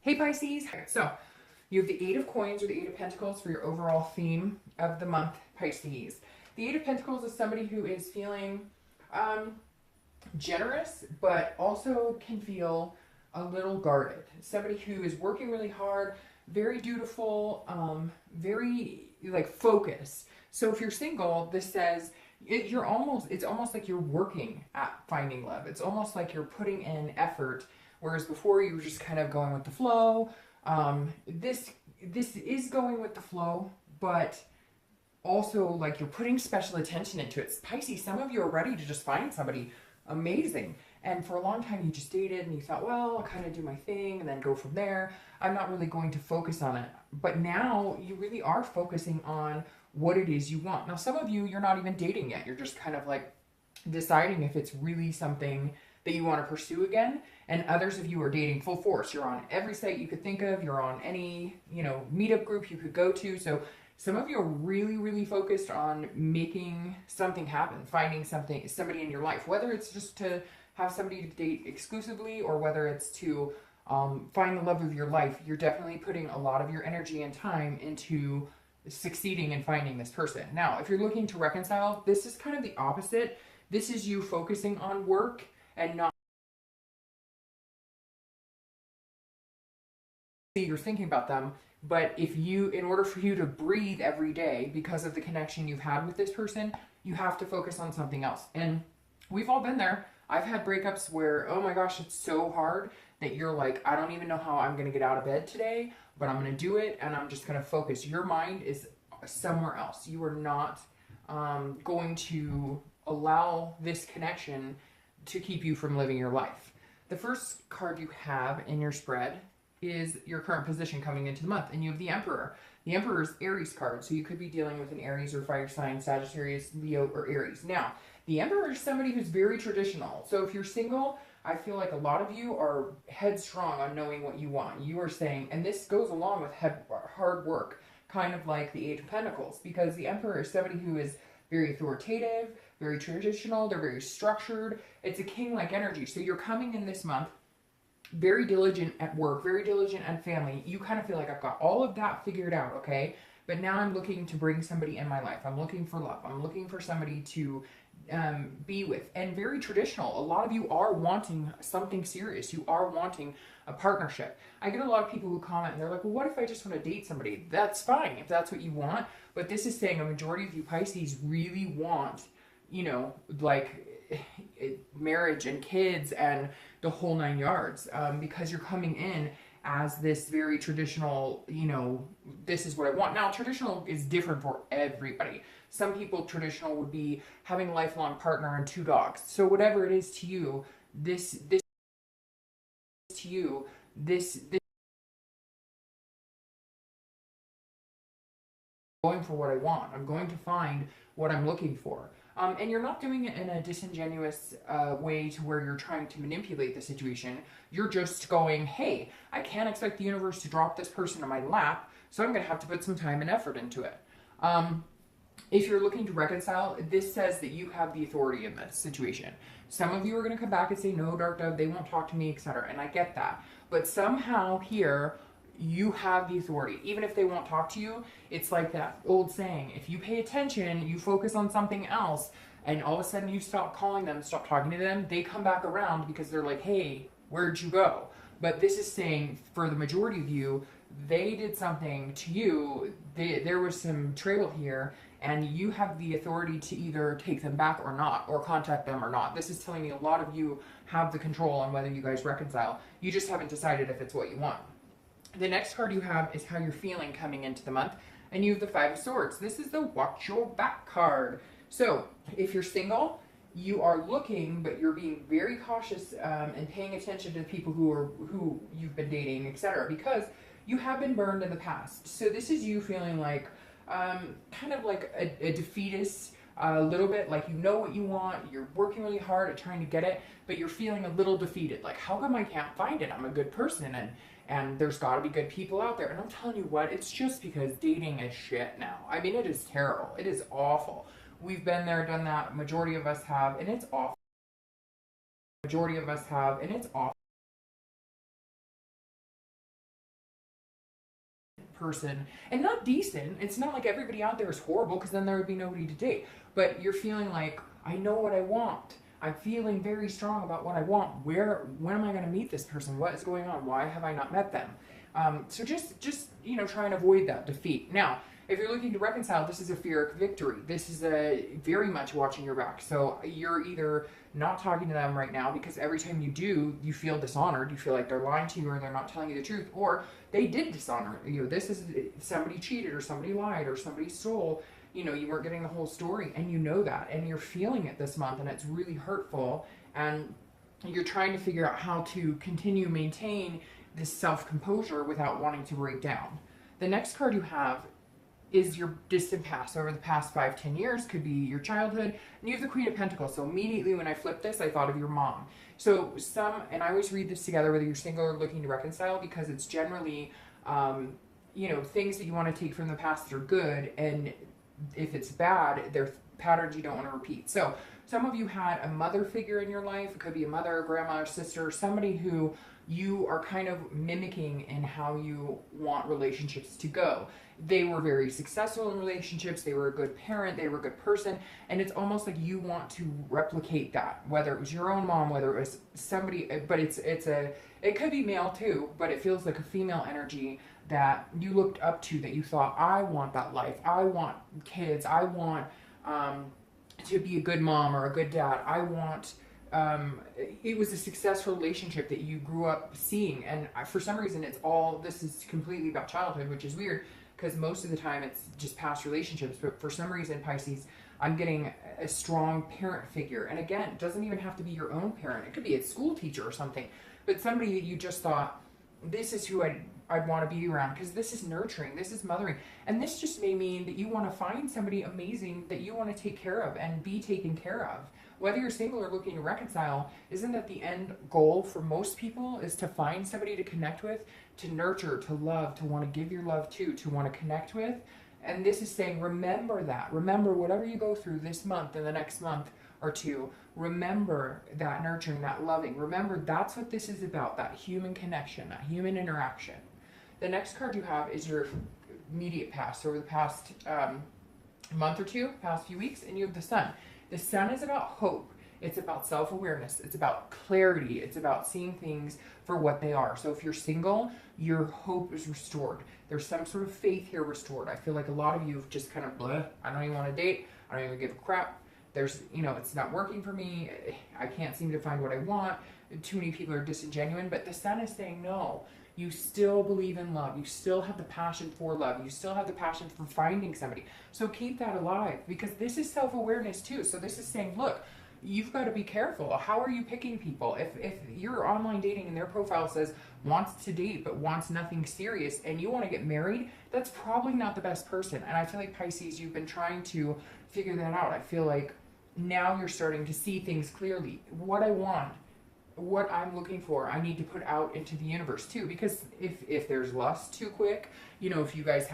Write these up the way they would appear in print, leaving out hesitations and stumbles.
Hey Pisces. So you have the Eight of Coins or the Eight of Pentacles for your overall theme of the month, Pisces. The Eight of Pentacles is somebody who is feeling generous, but also can feel a little guarded. Somebody who is working really hard, very dutiful, very like focused. So if you're single, this says it's almost like you're working at finding love. It's almost like you're putting in effort, whereas before you were just kind of going with the flow. This is going with the flow, but also like you're putting special attention into it. Pisces, some of you are ready to just find somebody amazing. And for a long time you just dated and you thought, well, I'll kind of do my thing and then go from there. I'm not really going to focus on it. But now you really are focusing on what it is you want. Now, some of you, you're not even dating yet. You're just kind of like deciding if it's really something that you want to pursue again. And others of you are dating full force. You're on every site you could think of. You're on any, meetup group you could go to. So some of you are really, really focused on making something happen, finding somebody in your life, whether it's just to have somebody to date exclusively or whether it's to find the love of your life. You're definitely putting a lot of your energy and time into succeeding in finding this person. Now, if you're looking to reconcile, this is kind of the opposite. This is you focusing on work and not you're thinking about them. But in order for you to breathe every day because of the connection you've had with this person, you have to focus on something else. And we've all been there. I've had breakups where, oh my gosh, it's so hard that you're like, I don't even know how I'm going to get out of bed today, but I'm going to do it and I'm just going to focus. Your mind is somewhere else. You are not going to allow this connection to keep you from living your life. The first card you have in your spread is your current position coming into the month, and you have the Emperor. The Emperor is Aries card, so you could be dealing with an Aries or fire sign, Sagittarius, Leo, or Aries. Now, the Emperor is somebody who's very traditional. So if you're single, I feel like a lot of you are headstrong on knowing what you want. You are saying, and this goes along with hard work, kind of like the Eight of Pentacles, because the Emperor is somebody who is very authoritative, very traditional, they're very structured. It's a king-like energy. So you're coming in this month very diligent at work, very diligent at family. You kind of feel like I've got all of that figured out, okay? But now I'm looking to bring somebody in my life. I'm looking for love. I'm looking for somebody to be with. And very traditional. A lot of you are wanting something serious. You are wanting a partnership. I get a lot of people who comment and they're like, well, what if I just want to date somebody? That's fine if that's what you want. But this is saying a majority of you Pisces really want, like marriage and kids and the whole nine yards, because you're coming in as this very traditional, this is what I want. Now, traditional is different for everybody. Some people, traditional would be having a lifelong partner and 2 dogs. So whatever it is to you, this going for what I want. I'm going to find what I'm looking for. And you're not doing it in a disingenuous way to where you're trying to manipulate the situation. You're just going, hey, I can't expect the universe to drop this person in my lap, so I'm going to have to put some time and effort into it. If you're looking to reconcile, this says that you have the authority in this situation. Some of you are going to come back and say, no, Dark Dove, they won't talk to me, etc. And I get that. But somehow here, you have the authority. Even if they won't talk to you, it's like that old saying, if you pay attention, you focus on something else, and all of a sudden you stop calling them, stop talking to them, they come back around because they're like, hey, where'd you go? But this is saying, for the majority of you, they did something to you, there was some trail here, and you have the authority to either take them back or not, or contact them or not. This is telling me a lot of you have the control on whether you guys reconcile. You just haven't decided if it's what you want. The next card you have is how you're feeling coming into the month, and you have the Five of Swords. This is the watch your back card. So if you're single, you are looking, but you're being very cautious and paying attention to the people who you've been dating, etc., because you have been burned in the past. So this is you feeling like kind of like a defeatist, a little bit like you know what you want, you're working really hard at trying to get it, but you're feeling a little defeated. Like, how come I can't find it? I'm a good person, and there's got to be good people out there. And I'm telling you what, it's just because dating is shit now. I mean, it is terrible. It is awful. We've been there, done that. Majority of us have, and it's awful. Majority of us have, and it's awful. person, and not decent. It's not like everybody out there is horrible, because then there would be nobody to date. But you're feeling like, I know what I want. I'm feeling very strong about what I want. When am I going to meet this person? What is going on? Why have I not met them? So just try and avoid that defeat. Now, if you're looking to reconcile, this is a Pyrrhic victory. This is a very much watching your back. So you're either not talking to them right now because every time you do, you feel dishonored. You feel like they're lying to you, or they're not telling you the truth, or they did dishonor you. This is somebody cheated, or somebody lied, or somebody stole. You weren't getting the whole story, and you know that, and you're feeling it this month, and it's really hurtful, and you're trying to figure out how to continue maintain this self-composure without wanting to break down. The next card you have is your distant past. Over the past 5-10 years, could be your childhood, and you have the Queen of Pentacles. So immediately when I flipped this, I thought of your mom. So and I always read this together, whether you're single or looking to reconcile, because it's generally, things that you want to take from the past that are good, and if it's bad, they're patterns you don't want to repeat. So some of you had a mother figure in your life. It could be a mother, a grandma, or sister, somebody who you are kind of mimicking in how you want relationships to go. They were very successful in relationships. They were a good parent. They were a good person. And it's almost like you want to replicate that, whether it was your own mom, whether it was somebody, but it could be male too, but it feels like a female energy that you looked up to, that you thought, I want that life. I want kids. I want to be a good mom or a good dad. I want, it was a successful relationship that you grew up seeing. And for some reason, this is completely about childhood, which is weird, because most of the time it's just past relationships. But for some reason, Pisces, I'm getting a strong parent figure. And again, it doesn't even have to be your own parent. It could be a school teacher or something, but somebody that you just thought, this is who I'd want to be around, because this is nurturing, this is mothering. And this just may mean that you want to find somebody amazing that you want to take care of and be taken care of. Whether you're single or looking to reconcile, isn't that the end goal for most people, is to find somebody to connect with, to nurture, to love, to want to give your love to want to connect with? And this is saying, remember that. Remember whatever you go through this month and the next month or two, remember that nurturing, that loving. Remember, that's what this is about, that human connection, that human interaction. The next card you have is your immediate past, over the past month or two, past few weeks, and you have the Sun. The Sun is about hope. It's about self-awareness. It's about clarity. It's about seeing things for what they are. So if you're single, your hope is restored. There's some sort of faith here restored. I feel like a lot of you have just kind of, bleh, I don't even want to date. I don't even give a crap. It's not working for me. I can't seem to find what I want. Too many people are disingenuous. But the Sun is saying, no, you still believe in love. You still have the passion for love. You still have the passion for finding somebody. So keep that alive, because this is self-awareness too. So this is saying, look, you've got to be careful. How are you picking people? If you're online dating and their profile says wants to date but wants nothing serious, and you want to get married, that's probably not the best person. And I feel like, Pisces, you've been trying to figure that out. I feel like now you're starting to see things clearly. What I want, what I'm looking for, I need to put out into the universe too. Because if there's lust too quick, if you guys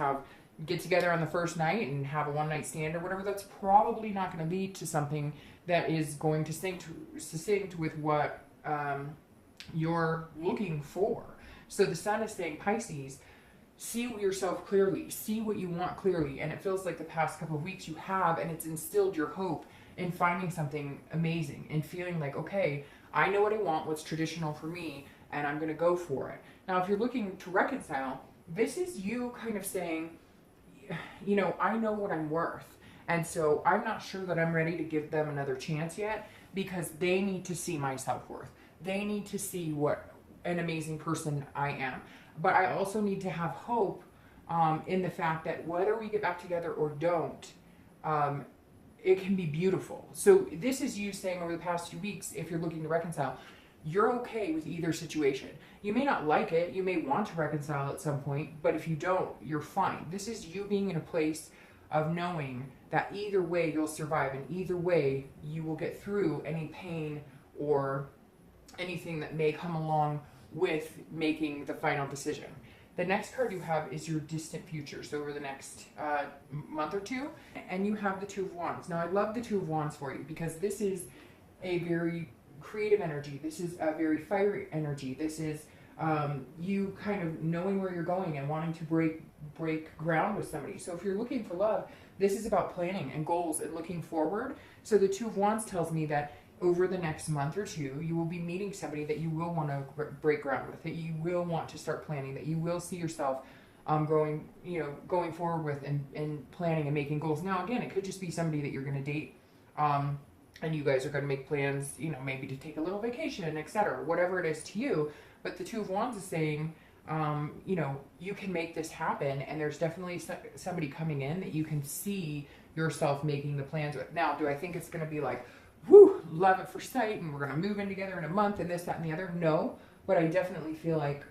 get together on the first night and have a one-night stand or whatever, that's probably not going to lead to something that is going to sync with what you're looking for. So the Sun is saying, Pisces, see yourself clearly, see what you want clearly. And it feels like the past couple of weeks you have, and it's instilled your hope in finding something amazing and feeling like, okay, I know what I want, what's traditional for me, and I'm going to go for it. Now, if you're looking to reconcile, this is you kind of saying, I know what I'm worth. And so I'm not sure that I'm ready to give them another chance yet, because they need to see my self-worth. They need to see what an amazing person I am. But I also need to have hope in the fact that whether we get back together or don't, it can be beautiful. So this is you saying, over the past few weeks, if you're looking to reconcile, you're okay with either situation. You may not like it. You may want to reconcile at some point, but if you don't, you're fine. This is you being in a place of knowing that either way you'll survive, and either way you will get through any pain or anything that may come along with making the final decision. The next card you have is your distant future, so over the next month or two, and you have the Two of Wands. Now, I love the Two of Wands for you, because this is a very creative energy. This is a very fiery energy. This is you kind of knowing where you're going and wanting to break ground with somebody. So if you're looking for love, this is about planning and goals and looking forward. So the Two of Wands tells me that over the next month or two, you will be meeting somebody that you will want to break ground with, that you will want to start planning, that you will see yourself going forward with and planning and making goals. Now, again, it could just be somebody that you're going to date, and you guys are going to make plans, maybe to take a little vacation, etc., whatever it is to you. But the Two of Wands is saying, you can make this happen, and there's definitely somebody coming in that you can see yourself making the plans with. Now, do I think it's going to be like, whoo, love at first sight, and we're going to move in together in a month and this, that, and the other? No, but I definitely feel like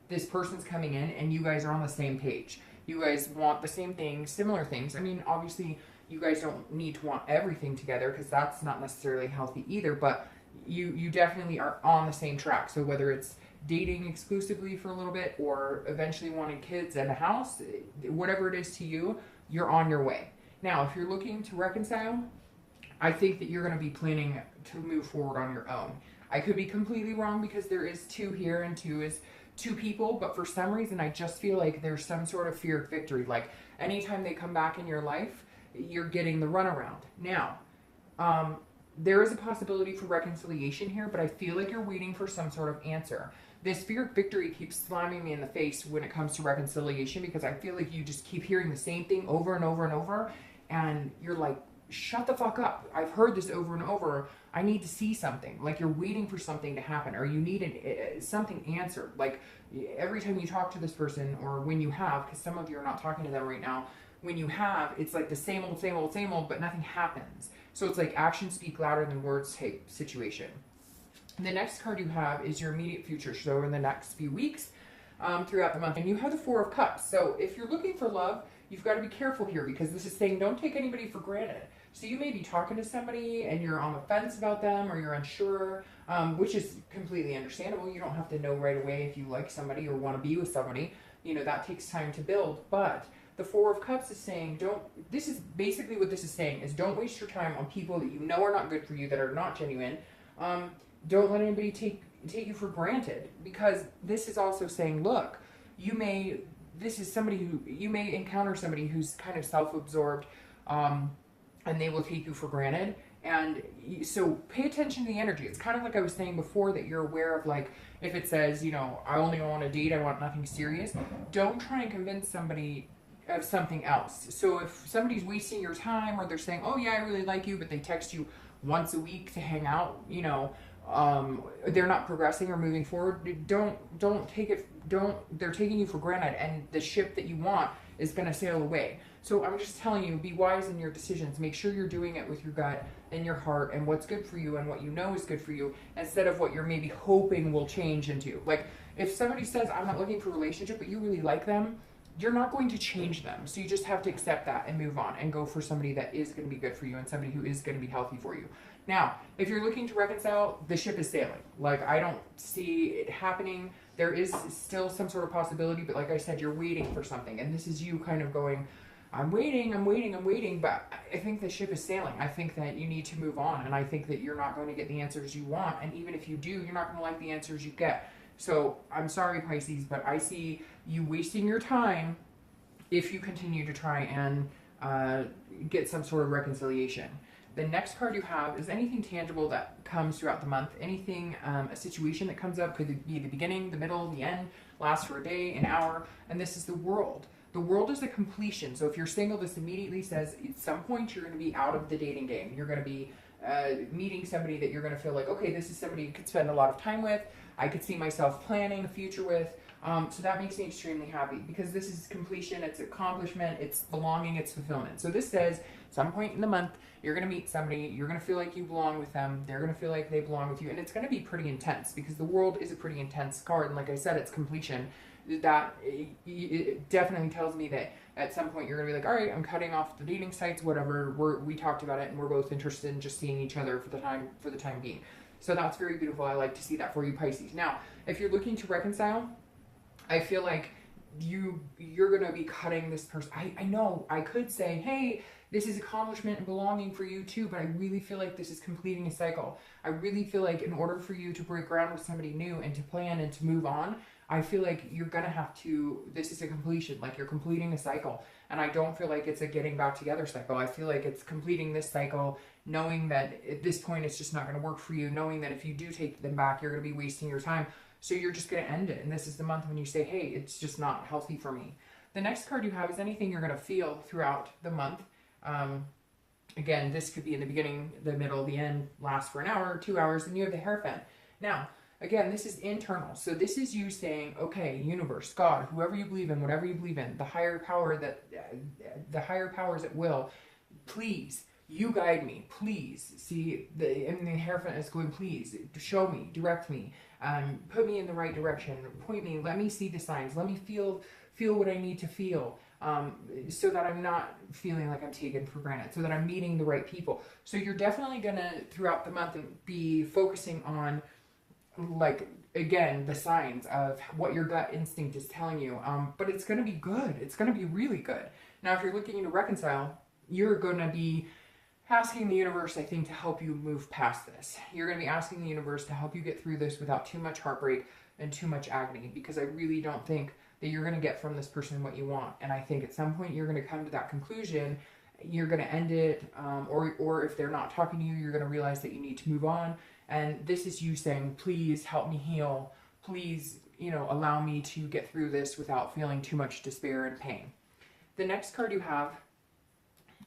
this person's coming in and you guys are on the same page. You guys want the same things, similar things. I mean, obviously, you guys don't need to want everything together because that's not necessarily healthy either, but you definitely are on the same track. So whether it's dating exclusively for a little bit or eventually wanting kids and a house, whatever it is to you, you're on your way. Now, if you're looking to reconcile, I think that you're going to be planning to move forward on your own. I could be completely wrong because there is two here and two is two people, but for some reason I just feel like there's some sort of fear of victory. Like anytime they come back in your life, you're getting the runaround. Now, there is a possibility for reconciliation here, but I feel like you're waiting for some sort of answer. This fear of victory keeps slamming me in the face when it comes to reconciliation because I feel like you just keep hearing the same thing over and over and over, and you're like, shut the fuck up. I've heard this over and over. I need to see something. Like you're waiting for something to happen, or you need something answered. Like every time you talk to this person, or when you have, because some of you are not talking to them right now, when you have, it's like the same old, but nothing happens. So it's like actions speak louder than words type situation. The next card you have is your immediate future. So in the next few weeks, throughout the month, and you have the Four of Cups. So if you're looking for love, you've got to be careful here because this is saying don't take anybody for granted. So you may be talking to somebody and you're on the fence about them, or you're unsure, which is completely understandable. You don't have to know right away if you like somebody or want to be with somebody. That takes time to build. But the Four of Cups is saying this is basically what this is saying is don't waste your time on people that you know are not good for you, that are not genuine. Don't let anybody take you for granted, because this is also saying, look, you may encounter somebody who's kind of self-absorbed, and they will take you for granted. And so pay attention to the energy. It's kind of like I was saying before, that you're aware of, like, if it says, I only want a date, I want nothing serious, don't try and convince somebody of something else. So if somebody's wasting your time, or they're saying, oh yeah, I really like you, but they text you once a week to hang out, they're not progressing or moving forward, they're taking you for granted, and the ship that you want is going to sail away. So I'm just telling you, be wise in your decisions. Make sure you're doing it with your gut and your heart and what's good for you and what you know is good for you, instead of what you're maybe hoping will change into. Like if somebody says, I'm not looking for a relationship, but you really like them, you're not going to change them. So you just have to accept that and move on and go for somebody that is going to be good for you and somebody who is going to be healthy for you. Now, if you're looking to reconcile, the ship is sailing. Like, I don't see it happening. There is still some sort of possibility, but like I said, you're waiting for something. And this is you kind of going, I'm waiting, but I think the ship is sailing. I think that you need to move on, and I think that you're not going to get the answers you want. And even if you do, you're not going to like the answers you get. So I'm sorry, Pisces, but I see you wasting your time if you continue to try and get some sort of reconciliation. The next card you have is anything tangible that comes throughout the month. Anything, a situation that comes up, could be the beginning, the middle, the end, lasts for a day, an hour, and this is the World. The World is a completion. So if you're single, this immediately says at some point you're going to be out of the dating game. You're going to be meeting somebody that you're going to feel like, okay, this is somebody you could spend a lot of time with. I could see myself planning a future with. So that makes me extremely happy, because this is completion, it's accomplishment, it's belonging, it's fulfillment. So this says some point in the month, you're going to meet somebody, you're going to feel like you belong with them, they're going to feel like they belong with you, and it's going to be pretty intense, because the World is a pretty intense card, and like I said, it's completion. That it definitely tells me that at some point you're going to be like, all right, I'm cutting off the dating sites, whatever, we talked about it, and we're both interested in just seeing each other for the time being. So that's very beautiful. I like to see that for you, Pisces. Now, if you're looking to reconcile, I feel like you're going to be cutting this person. I know I could say, hey, This is accomplishment and belonging for you too, but I really feel like this is completing a cycle. I really feel like in order for you to break ground with somebody new and to plan and to move on, I feel like you're going to have to, this is a completion, like you're completing a cycle. And I don't feel like it's a getting back together cycle. I feel like it's completing this cycle, knowing that at this point it's just not going to work for you, knowing that if you do take them back, you're going to be wasting your time. So you're just going to end it. And this is the month when you say, hey, it's just not healthy for me. The next card you have is anything you're going to feel throughout the month. Again, this could be in the beginning, the middle, the end, last for an hour or 2 hours, and you have the Hierophant. Now, again, this is internal. So this is you saying, okay, universe, God, whoever you believe in, whatever you believe in, the higher power that, the higher powers at will, please, you guide me, please. See, the Hierophant is going, please, show me, direct me, put me in the right direction, point me, let me see the signs, let me feel what I need to feel, so that I'm not feeling like I'm taken for granted, so that I'm meeting the right people. So you're definitely gonna, throughout the month, be focusing on, like, again, the signs of what your gut instinct is telling you, but it's gonna be good. It's gonna be really good. Now, if you're looking to reconcile, you're gonna be asking the universe, I think, to help you move past this. You're going to be asking the universe to help you get through this without too much heartbreak and too much agony, because I really don't think that you're going to get from this person what you want. And I think at some point you're going to come to that conclusion. You're going to end it, or if they're not talking to you, you're going to realize that you need to move on. And this is you saying, please help me heal. Please, you know, allow me to get through this without feeling too much despair and pain. The next card you have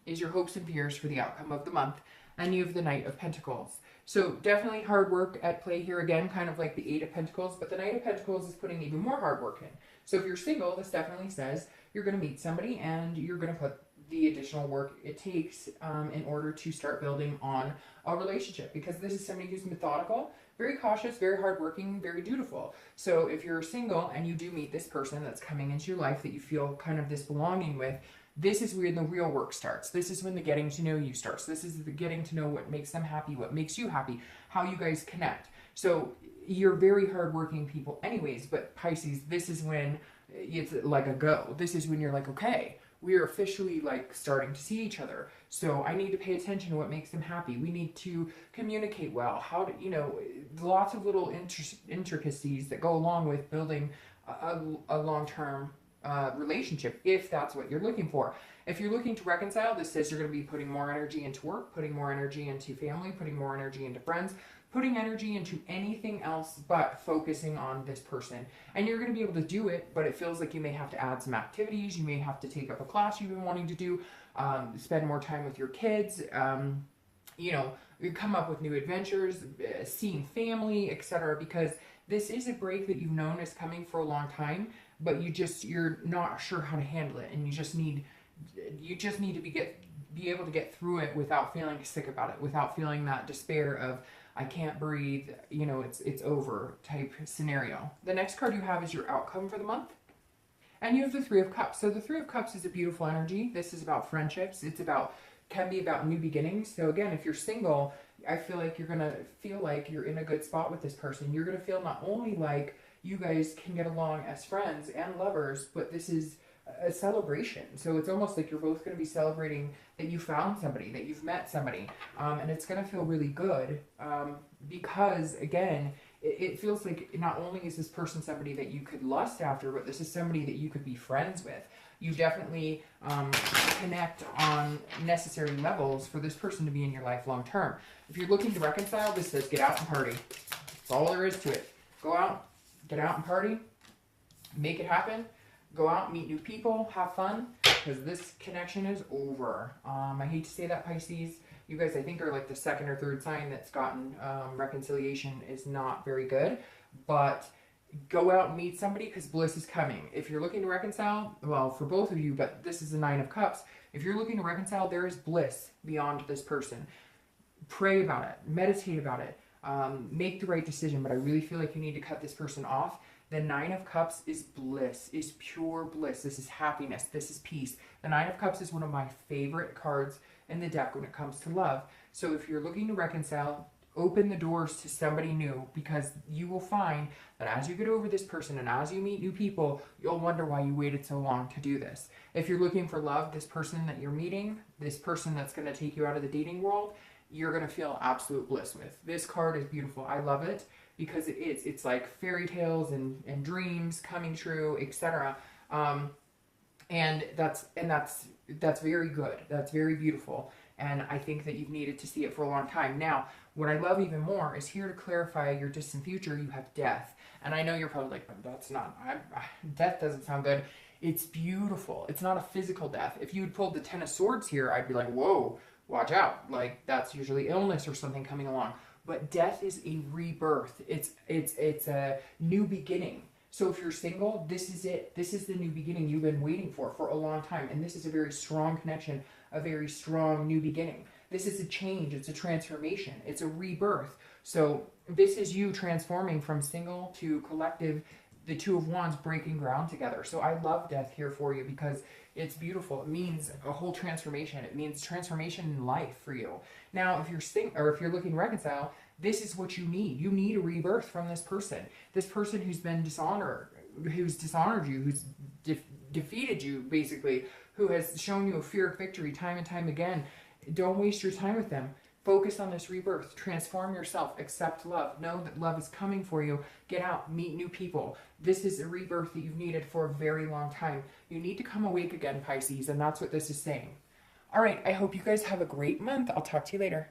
is your hopes and fears for the outcome of the month, and you have the Knight of Pentacles. So definitely hard work at play here again, kind of like the Eight of Pentacles, but the Knight of Pentacles is putting even more hard work in. So if you're single, this definitely says you're going to meet somebody and you're going to put the additional work it takes in order to start building on a relationship, because this is somebody who's methodical, very cautious, very hardworking, very dutiful. So if you're single and you do meet this person that's coming into your life that you feel kind of this belonging with, this is where the real work starts. This is when the getting to know you starts. This is the getting to know what makes them happy, what makes you happy, how you guys connect. So you're very hardworking people anyways, but Pisces, this is when it's like a go. This is when you're like, okay, we're officially like starting to see each other. So I need to pay attention to what makes them happy. We need to communicate well. How to, you know, lots of little intricacies that go along with building a long-term relationship, if that's what you're looking for. If you're looking to reconcile, this says you're going to be putting more energy into work, putting more energy into family, putting more energy into friends, putting energy into anything else but focusing on this person. And you're going to be able to do it, but it feels like you may have to add some activities. You may have to take up a class you've been wanting to do, spend more time with your kids, you know, come up with new adventures, seeing family, etc. Because this is a break that you've known is coming for a long time, but you're not sure how to handle it, and you just need to be able to get through it without feeling sick about it, without feeling that despair of I can't breathe, you know, it's over type scenario. The next card you have is your outcome for the month, and you have the Three of Cups. So the Three of Cups is a beautiful energy. This is about friendships. Can be about new beginnings. So again, if you're single, I feel like you're gonna feel like you're in a good spot with this person. You're gonna feel not only like you guys can get along as friends and lovers, but this is a celebration. So it's almost like you're both going to be celebrating that you found somebody, that you've met somebody, and it's going to feel really good, because again, it feels like not only is this person somebody that you could lust after, but this is somebody that you could be friends with. You definitely connect on necessary levels for this person to be in your life long term. If you're looking to reconcile, this says get out and party. That's all there is to it. Go out, get out and party, make it happen. Go out, meet new people, have fun, because this connection is over. I hate to say that, Pisces. You guys, I think, are like the second or third sign that's gotten reconciliation is not very good. But go out and meet somebody, because bliss is coming. If you're looking to reconcile, well, for both of you, but this is the Nine of Cups. If you're looking to reconcile, there is bliss beyond this person. Pray about it. Meditate about it. Make the right decision. But I really feel like you need to cut this person off. The Nine of Cups is bliss, is pure bliss. This is happiness. This is peace. The Nine of Cups is one of my favorite cards in the deck when it comes to love. So if you're looking to reconcile, Open the doors to somebody new, because you will find that as you get over this person and as you meet new people, you'll wonder why you waited so long to do this. If you're looking for love, this person that you're meeting, this person that's going to take you out of the dating world, you're going to feel absolute bliss with. This card is beautiful. I love it because it's like fairy tales and dreams coming true, etc. And that's very good. That's very beautiful. And I think that you've needed to see it for a long time. Now, what I love even more is here to clarify your distant future, you have death. And I know you're probably like, that's not, death doesn't sound good. It's beautiful. It's not a physical death. If you had pulled the Ten of Swords here, I'd be like, whoa, watch out. Like, that's usually illness or something coming along. But death is a rebirth. It's a new beginning. So if you're single, this is it. This is the new beginning you've been waiting for a long time. And this is a very strong connection, a very strong new beginning. This is a change. It's a transformation. It's a rebirth. So this is you transforming from single to collective, the Two of Wands breaking ground together. So I love death here for you because it's beautiful. It means a whole transformation. It means transformation in life for you. Now, if you're single or if you're looking to reconcile, this is what you need. You need a rebirth from this person. This person who's been dishonored you, who's defeated you, basically, who has shown you a fear of victory time and time again. Don't waste your time with them. Focus on this rebirth. Transform yourself. Accept love. Know that love is coming for you. Get out. Meet new people. This is a rebirth that you've needed for a very long time. You need to come awake again, Pisces, and that's what this is saying. All right, I hope you guys have a great month. I'll talk to you later.